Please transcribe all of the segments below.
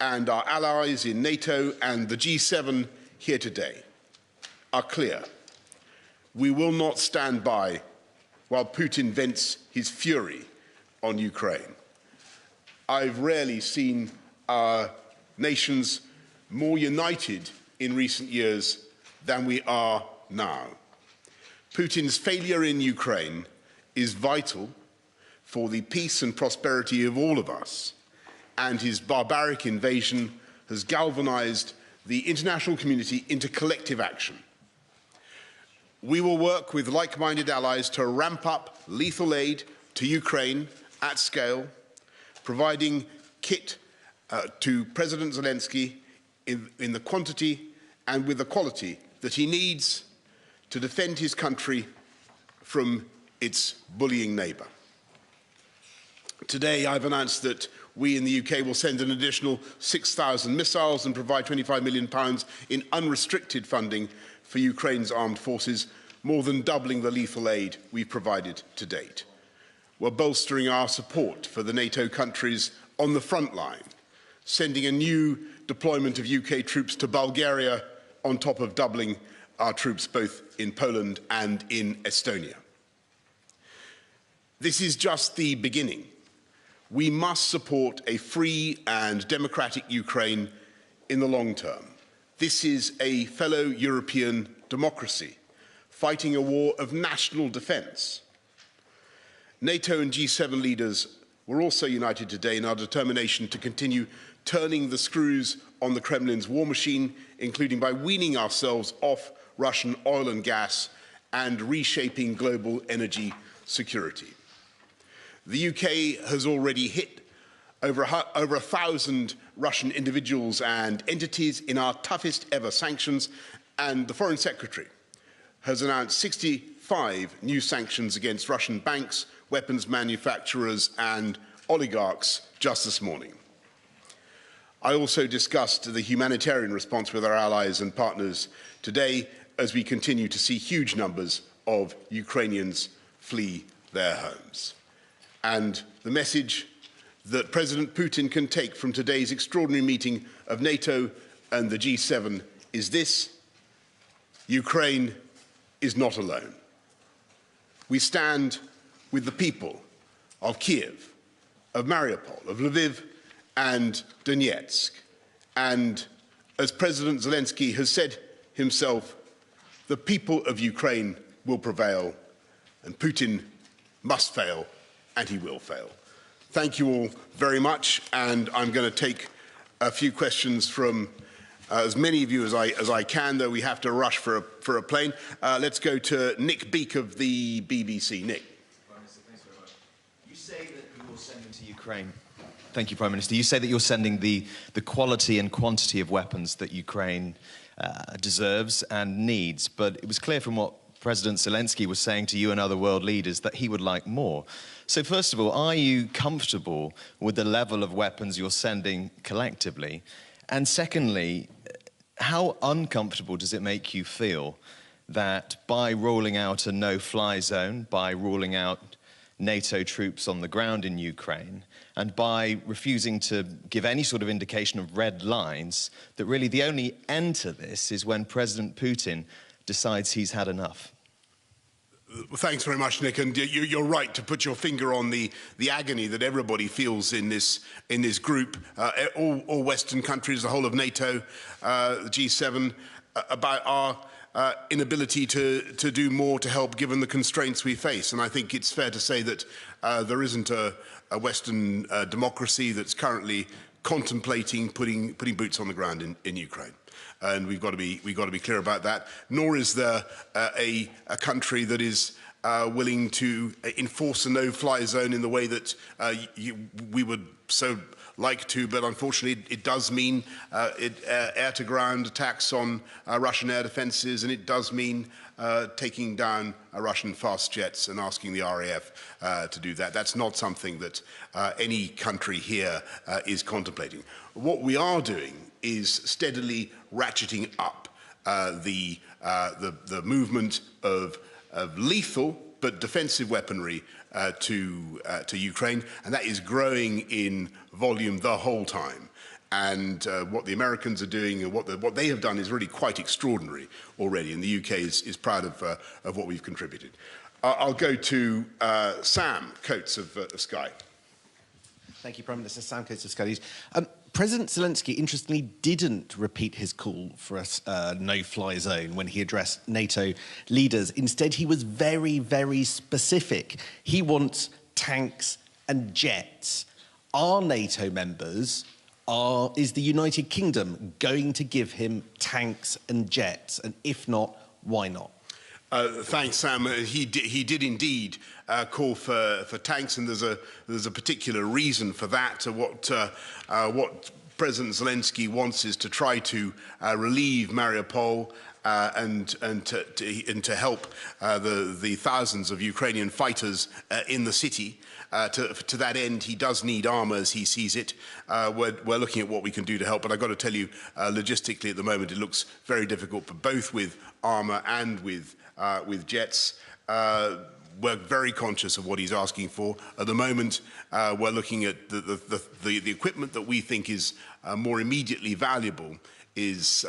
and our allies in NATO and the G7 here today are clear. We will not stand by while Putin vents his fury on Ukraine. I've rarely seen our nations more united in recent years than we are now. Putin's failure in Ukraine is vital for the peace and prosperity of all of us, and his barbaric invasion has galvanized the international community into collective action. We will work with like-minded allies to ramp up lethal aid to Ukraine at scale, providing kit to President Zelensky in the quantity and with the quality that he needs to defend his country from its bullying neighbour. Today, I've announced that we in the UK will send an additional 6,000 missiles and provide £25 million in unrestricted funding for Ukraine's armed forces, more than doubling the lethal aid we've provided to date. We're bolstering our support for the NATO countries on the front line, sending a new deployment of UK troops to Bulgaria on top of doubling our troops both in Poland and in Estonia. This is just the beginning. We must support a free and democratic Ukraine in the long term. This is a fellow European democracy fighting a war of national defence. NATO and G7 leaders were also united today in our determination to continue turning the screws on the Kremlin's war machine, including by weaning ourselves off Russian oil and gas and reshaping global energy security. The UK has already hit over 1,000 Russian individuals and entities in our toughest ever sanctions, and the Foreign Secretary has announced 65 new sanctions against Russian banks, weapons manufacturers and oligarchs just this morning. I also discussed the humanitarian response with our allies and partners today as we continue to see huge numbers of Ukrainians flee their homes. And the message that President Putin can take from today's extraordinary meeting of NATO and the G7 is this: Ukraine is not alone. We stand with the people of Kiev, of Mariupol, of Lviv and Donetsk. And as President Zelensky has said himself, the people of Ukraine will prevail, and Putin must fail, and he will fail. Thank you all very much, and I'm going to take a few questions from as many of you as I can, though we have to rush for a plane. Let's go to Nick Beake of the BBC. Nick. Prime Minister, thanks very much. You say that you're sending to Ukraine. Thank you, Prime Minister. You say that you're sending the quality and quantity of weapons that Ukraine deserves and needs, but it was clear from what President Zelensky was saying to you and other world leaders that he would like more. So first of all, are you comfortable with the level of weapons you're sending collectively? And secondly, how uncomfortable does it make you feel that by rolling out a no-fly zone, by ruling out NATO troops on the ground in Ukraine, and by refusing to give any sort of indication of red lines, that really the only end to this is when President Putin decides he's had enough? Well, thanks very much, Nick. And you're right to put your finger on the agony that everybody feels in this group, all Western countries, the whole of NATO, the G7, about our inability to do more to help given the constraints we face. And I think it's fair to say that there isn't a Western democracy that's currently contemplating putting boots on the ground in Ukraine. And we've got to be clear about that. Nor is there a country that is willing to enforce a no-fly zone in the way that we would so like to, but unfortunately it does mean air-to-ground attacks on Russian air defences, and it does mean taking down Russian fast jets and asking the RAF to do that. That's not something that any country here is contemplating. What we are doing is steadily ratcheting up the movement of lethal but defensive weaponry to Ukraine, and that is growing in volume the whole time. And what the Americans are doing and what they have done is really quite extraordinary already. And the UK is proud of what we've contributed. I'll go to Sam Coates of Sky. Thank you, Prime Minister. Sam Coates of Sky News. President Zelensky, interestingly, didn't repeat his call for a no-fly zone when he addressed NATO leaders. Instead, he was very, very specific. He wants tanks and jets. Are NATO members, is the United Kingdom going to give him tanks and jets? And if not, why not? Thanks, Sam. He did indeed call for tanks, and there's a particular reason for that. What President Zelensky wants is to try to relieve Mariupol and to help the thousands of Ukrainian fighters in the city. To that end, he does need armour as he sees it. We're looking at what we can do to help, but I've got to tell you, logistically at the moment, it looks very difficult, but both with armour and with jets. We're very conscious of what he's asking for. At the moment, we're looking at the equipment that we think is more immediately valuable is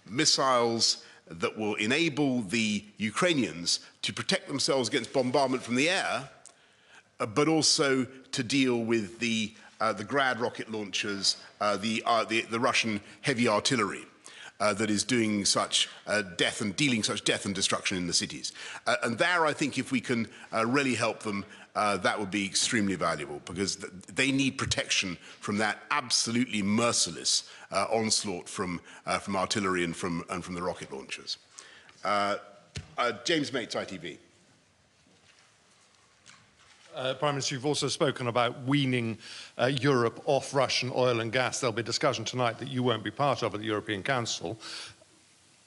missiles that will enable the Ukrainians to protect themselves against bombardment from the air, but also to deal with the Grad rocket launchers, the Russian heavy artillery. That is doing such death and dealing such death and destruction in the cities. And there, I think, if we can really help them, that would be extremely valuable, because they need protection from that absolutely merciless onslaught from artillery and from the rocket launchers. James Mates, ITV. Prime Minister, you've also spoken about weaning Europe off Russian oil and gas. There'll be a discussion tonight that you won't be part of at the European Council.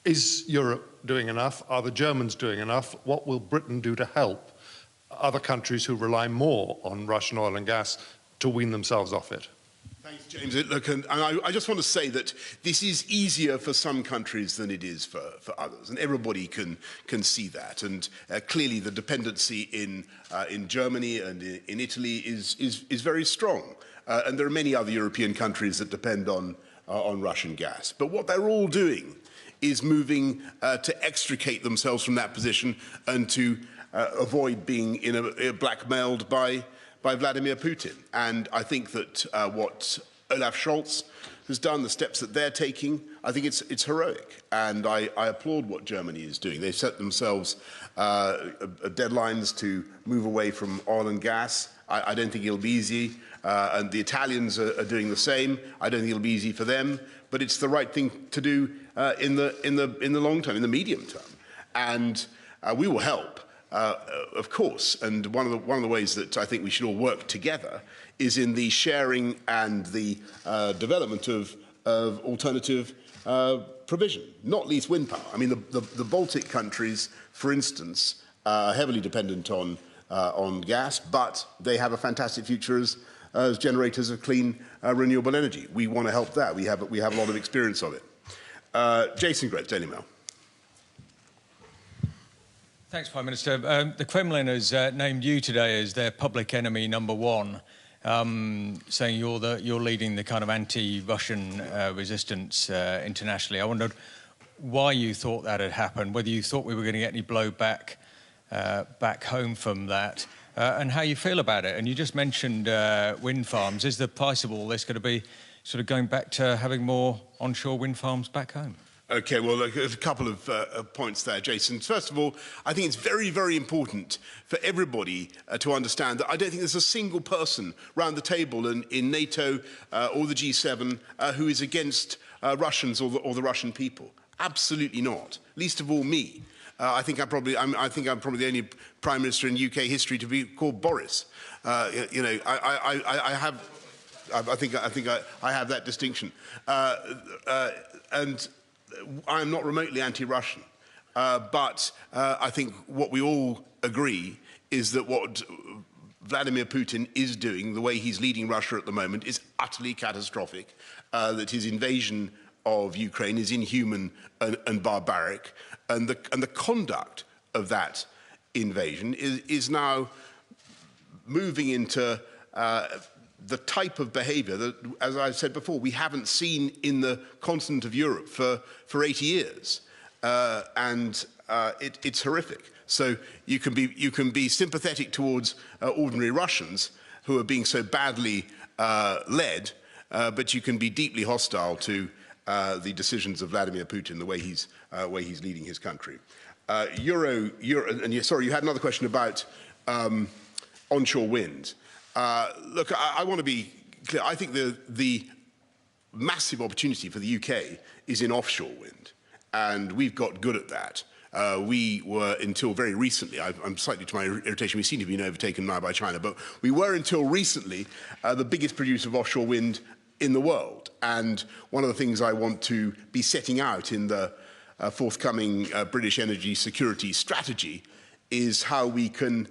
Is Europe doing enough? Are the Germans doing enough? What will Britain do to help other countries who rely more on Russian oil and gas to wean themselves off it? Thanks, James. Look, and I just want to say that this is easier for some countries than it is for others, and everybody can see that. And clearly, the dependency in Germany and in Italy is very strong, and there are many other European countries that depend on Russian gas. But what they're all doing is moving to extricate themselves from that position and to avoid being blackmailed by Vladimir Putin. And I think that what Olaf Scholz has done, the steps that they're taking, I think it's heroic. And I applaud what Germany is doing. They've set themselves deadlines to move away from oil and gas. I don't think it'll be easy. And the Italians are doing the same. I don't think it'll be easy for them. But it's the right thing to do in the long term, in the medium term. And we will help. Of course, and one of the ways that I think we should all work together is in the sharing and the development of alternative provision, not least wind power. I mean, the Baltic countries, for instance, are heavily dependent on gas, but they have a fantastic future as generators of clean renewable energy. We want to help that. We have a lot of experience of it. Jason Gretz, Daily Mail. Thanks, Prime Minister. The Kremlin has named you today as their public enemy #1, saying you're leading the kind of anti-Russian resistance internationally. I wondered why you thought that had happened, whether you thought we were going to get any blowback back home from that, and how you feel about it. And you just mentioned wind farms. Is the price of all this going to be sort of going back to having more onshore wind farms back home? Okay, well, look, there's a couple of points there, Jason. First of all, I think it's very, very important for everybody to understand that I don't think there's a single person round the table in NATO or the G7 who is against Russians or the Russian people. Absolutely not. Least of all me. I think I'm probably the only Prime Minister in UK history to be called Boris. You know, I have that distinction, and I'm not remotely anti-Russian, but I think what we all agree is that what Vladimir Putin is doing, the way he's leading Russia at the moment, is utterly catastrophic, that his invasion of Ukraine is inhuman and barbaric, and the conduct of that invasion is now moving into the type of behavior that, as I said before, we haven't seen in the continent of Europe for 80 years. It's horrific. So you can be sympathetic towards ordinary Russians who are being so badly led, but you can be deeply hostile to the decisions of Vladimir Putin, the way he's leading his country. And sorry, you had another question about onshore wind. Look, I want to be clear. I think the massive opportunity for the UK is in offshore wind, and we've got good at that. We were, until very recently, I'm slightly to my irritation, we seem to be overtaken now by China, but we were until recently the biggest producer of offshore wind in the world. And one of the things I want to be setting out in the forthcoming British energy security strategy is how we can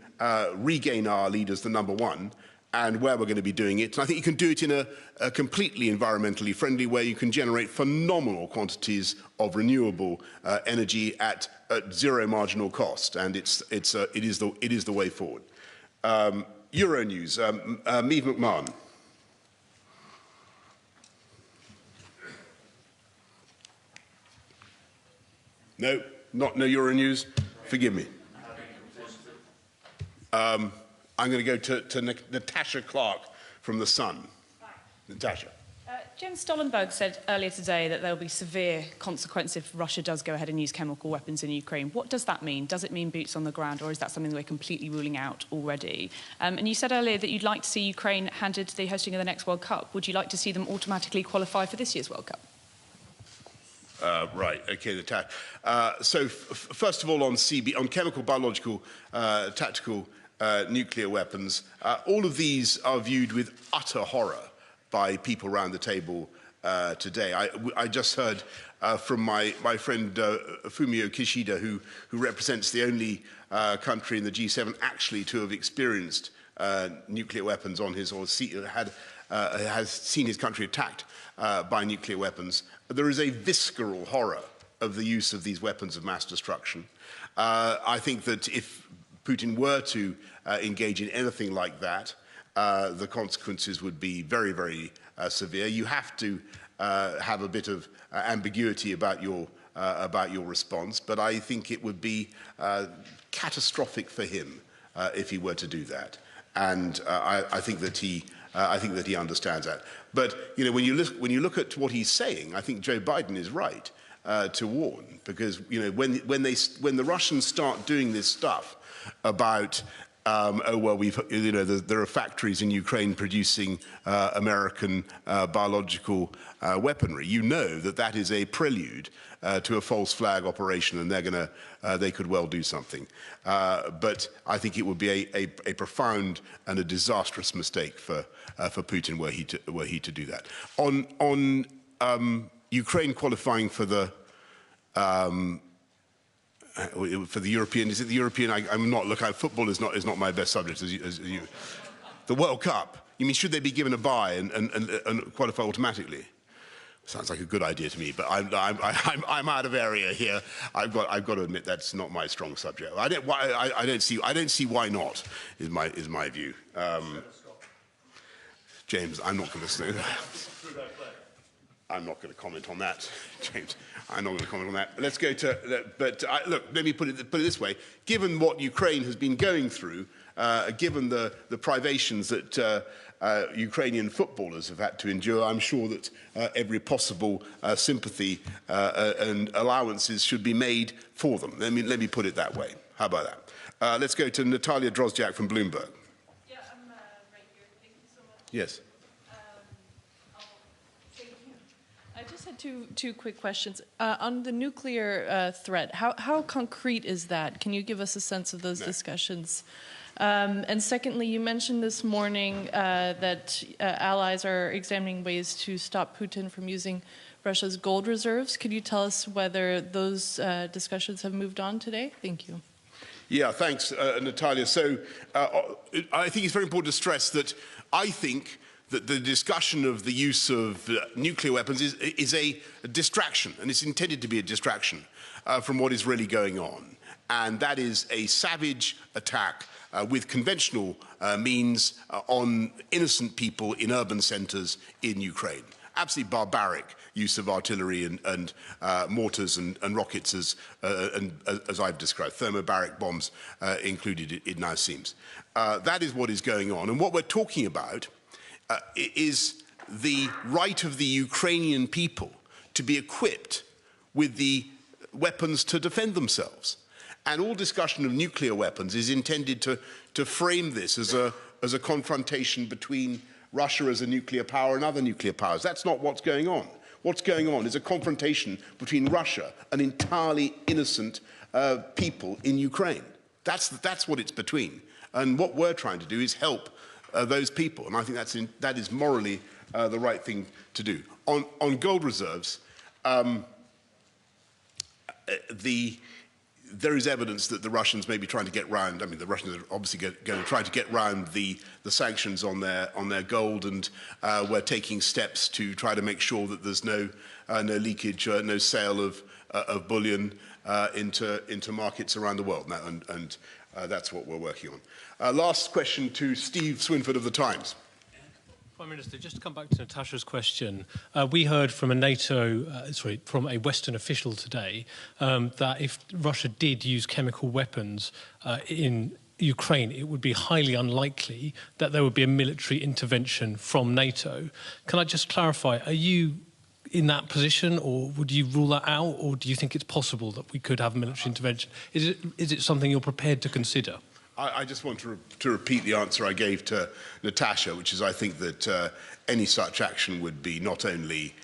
regain our lead as the number one, and where we're going to be doing it. And I think you can do it in a completely environmentally friendly way. You can generate phenomenal quantities of renewable energy at zero marginal cost, and it is the way forward. Euronews, Meave McMahon. No, no Euronews. Forgive me. I'm going to go to Natasha Clark from The Sun. Natasha. Jens Stoltenberg said earlier today that there will be severe consequences if Russia does go ahead and use chemical weapons in Ukraine. What does that mean? Does it mean boots on the ground, or is that something that we're completely ruling out already? And you said earlier that you'd like to see Ukraine handed the hosting of the next World Cup. Would you like to see them automatically qualify for this year's World Cup? Right, okay, Natasha. So first of all, on chemical, biological, tactical nuclear weapons, all of these are viewed with utter horror by people around the table today. I just heard from my friend Fumio Kishida, who represents the only country in the G7 actually to have experienced nuclear weapons on his, or has seen his country attacked by nuclear weapons. There is a visceral horror of the use of these weapons of mass destruction. I think that if Putin were to engage in anything like that, the consequences would be very, very severe. You have to have a bit of ambiguity about your response, but I think it would be catastrophic for him if he were to do that. And I think that he understands that. But you know, when you look at what he's saying, I think Joe Biden is right to warn, because you know, when the Russians start doing this stuff about oh well, there are factories in Ukraine producing American biological weaponry, you know that is a prelude to a false flag operation, and they could well do something. But I think it would be a profound and a disastrous mistake for Putin were he to do that. On Ukraine qualifying for the European, is it the European? I'm not. Look, football is not my best subject. As you, the World Cup. You mean, should they be given a bye and qualify automatically? Sounds like a good idea to me, but I'm out of area here. I've got to admit that's not my strong subject. I don't see why not. Is my view. James, I'm not going to say that. I'm not going to comment on that, James. I'm not going to comment on that. Let's go to. Look, let me put it this way: given what Ukraine has been going through, given the privations that Ukrainian footballers have had to endure, I'm sure that every possible sympathy and allowances should be made for them. Let me put it that way. How about that? Let's go to Natalia Drozdiak from Bloomberg. Yeah, I'm right here. Thank you so much. Yes. I just had two quick questions. On the nuclear threat, how concrete is that? Can you give us a sense of those discussions? And secondly, you mentioned this morning that allies are examining ways to stop Putin from using Russia's gold reserves. Could you tell us whether those discussions have moved on today? Thank you. Yeah, thanks, Natalia. So I think it's very important to stress that I think that the discussion of the use of nuclear weapons is a distraction, and it's intended to be a distraction from what is really going on. And that is a savage attack with conventional means on innocent people in urban centres in Ukraine. Absolutely barbaric use of artillery and mortars and rockets as I've described, thermobaric bombs included, it now seems. That is what is going on. And what we're talking about is the right of the Ukrainian people to be equipped with the weapons to defend themselves. And all discussion of nuclear weapons is intended to frame this as a confrontation between Russia as a nuclear power and other nuclear powers. That's not what's going on. What's going on is a confrontation between Russia and entirely innocent people in Ukraine. That's what it's between. And what we're trying to do is help those people. And I think that is morally the right thing to do. On gold reserves, there is evidence that the Russians may be trying to get round. I mean, the Russians are obviously going to try to get round the sanctions on their gold, and we're taking steps to try to make sure that there's no leakage, no sale of bullion into markets around the world. Now, and that's what we're working on. Last question to Steve Swinford of the Times. Prime Minister, just to come back to Natasha's question, we heard from from a Western official today that if Russia did use chemical weapons in Ukraine, it would be highly unlikely that there would be a military intervention from NATO. Can I just clarify, are you in that position, or would you rule that out, or do you think it's possible that we could have a military intervention? Is it something you're prepared to consider? I just want to repeat the answer I gave to Natasha, which is I think that any such action would be not only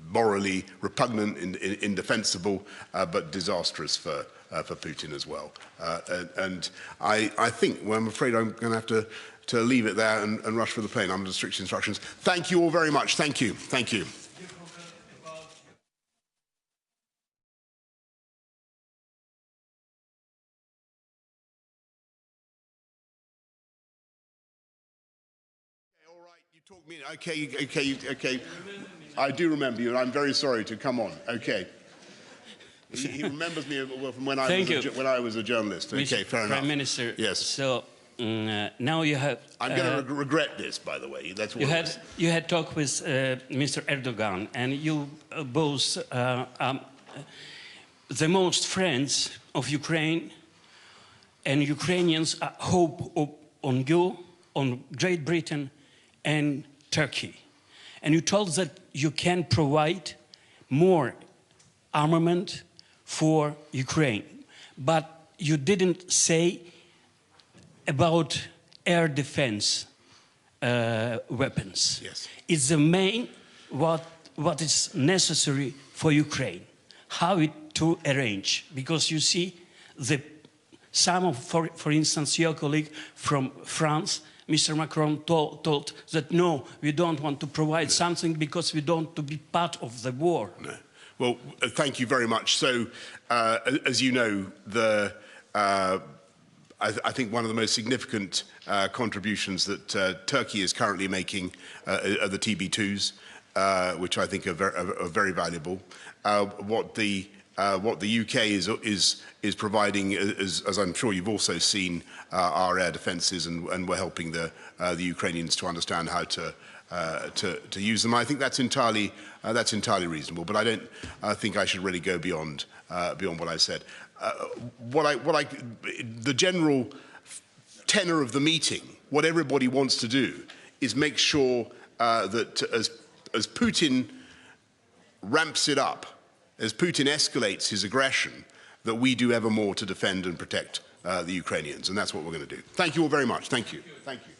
morally repugnant, indefensible, but disastrous for Putin as well. And I think, well, I'm afraid I'm going to have to leave it there and rush for the plane. I'm under strict instructions. Thank you all very much. Thank you. Thank you. Okay. I do remember you, and I'm very sorry to come on. Okay. He remembers me from when I was a journalist. Okay, fair enough. Prime Minister. Yes. So now you have. I'm going to regret this, by the way. That's what you had talked with Mr. Erdogan, and you both the most friends of Ukraine, and Ukrainians hope on you, on Great Britain, and Turkey. And you told that you can provide more armament for Ukraine. But you didn't say about air defense weapons. Yes. It's the main what is necessary for Ukraine. How it to arrange, because you see for instance, your colleague from France, Mr. Macron told that no, we don't want to provide something because we don't want to be part of the war. No. Well, thank you very much. So, as you know, I think one of the most significant contributions that Turkey is currently making are the TB2s, which I think are very valuable. What the UK is providing, as I'm sure you've also seen, our air defences, and we're helping the Ukrainians to understand how to use them. I think that's entirely reasonable, but I don't think I should really go beyond what I said. The general tenor of the meeting, what everybody wants to do, is make sure that as Putin ramps it up, as Putin escalates his aggression, that we do ever more to defend and protect the Ukrainians, and that's what we're going to do. Thank you all very much. Thank you. Thank you.